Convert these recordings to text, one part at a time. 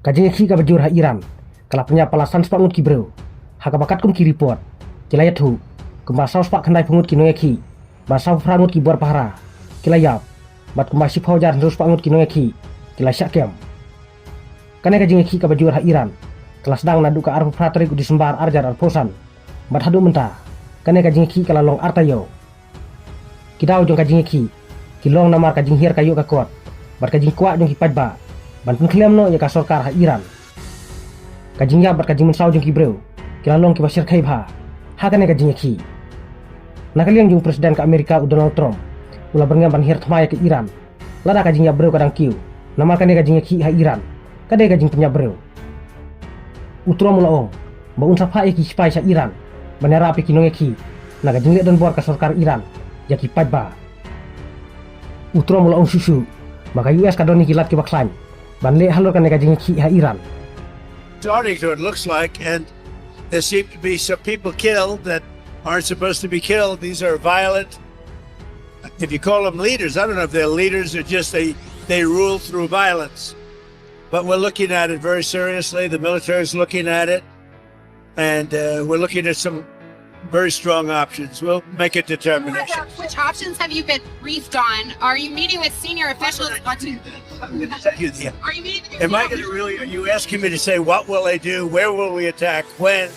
Kajing khi ka bajur ha Iran kala punya palasan spak ngut ki briew ha ka bakat kum ki report kilayat hu kumba saus pak khandai pungut ki noe ki ba saus frangut ki bor pahara kilayap bat kumba si phaujar nus pak ngut ki noe ki kilay syakem kane kajing khi ka bajur ha Iran kala sedang nadu ka arpu pratri ku disembar arjar arposan bat hadu menta kane kajing khi kala long artayo kidau jong kajing khi kilong namar kajing hiar kayu ka kot bat kajing kuak jong ki pajba ban pun klem no ya ka sarkar ha Iran kajing ya bat kajing mensau jong ki briew kilalong ki basir khai bha ha kane kajing khi nakaliang jong presiden ka Amerika Donald Trump ula Byrngem ban hiar thma ya ke Iran lada kajing ya briew kadang kiew namar kane kajing khi ha Iran kade kajing punya briew utro mula ong ba unsa pha ki spy sa Iran banera api kinong khi na kajing le don bor ka sarkar Iran ya ki pajba utro mula ong susu maka US kadoni kilat ki baklan ban le halor kan kajing khi ha Iran starting to it looks like, and there seem to be some people killed that aren't supposed to be killed. These are violent, if you call them leaders, I don't know if they're leaders or just they rule through violence, but we're looking at it very seriously. The military is looking at it, and we're looking at some very strong options. We'll make a determination. Which options have you been briefed on? Are you meeting with senior officials? I'm going to tell you the. Are you meeting with Am I going to really? Are you asking me to say what will they do? Where will we attack? When?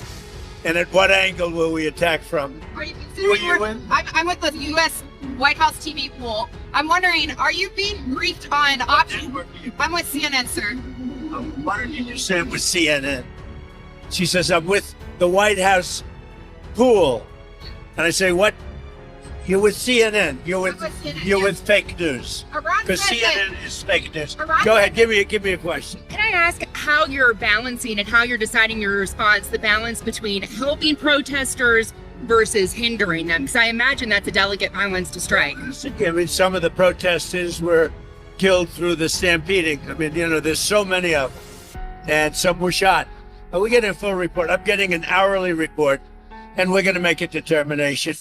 And at what angle will we attack from? Are you Who are you in? I'm with the U.S. White House TV pool. I'm wondering, are you being briefed on options? I'm with CNN, sir. Why don't you just say it with CNN? She says, I'm with the White House pool. And I say, what? You're with CNN. You're with CNN, you're yeah. with fake news. Iran Because said CNN that- is fake news. Iran- Go ahead, give me a question. Can I ask how you're balancing and how you're deciding your response, the balance between helping protesters versus hindering them? Because I imagine that's a delicate balance to strike. I mean, some of the protesters were killed through the stampeding. I mean, there's so many of them. And some were shot. But we're getting a full report. I'm getting an hourly report, and we're going to make a determination.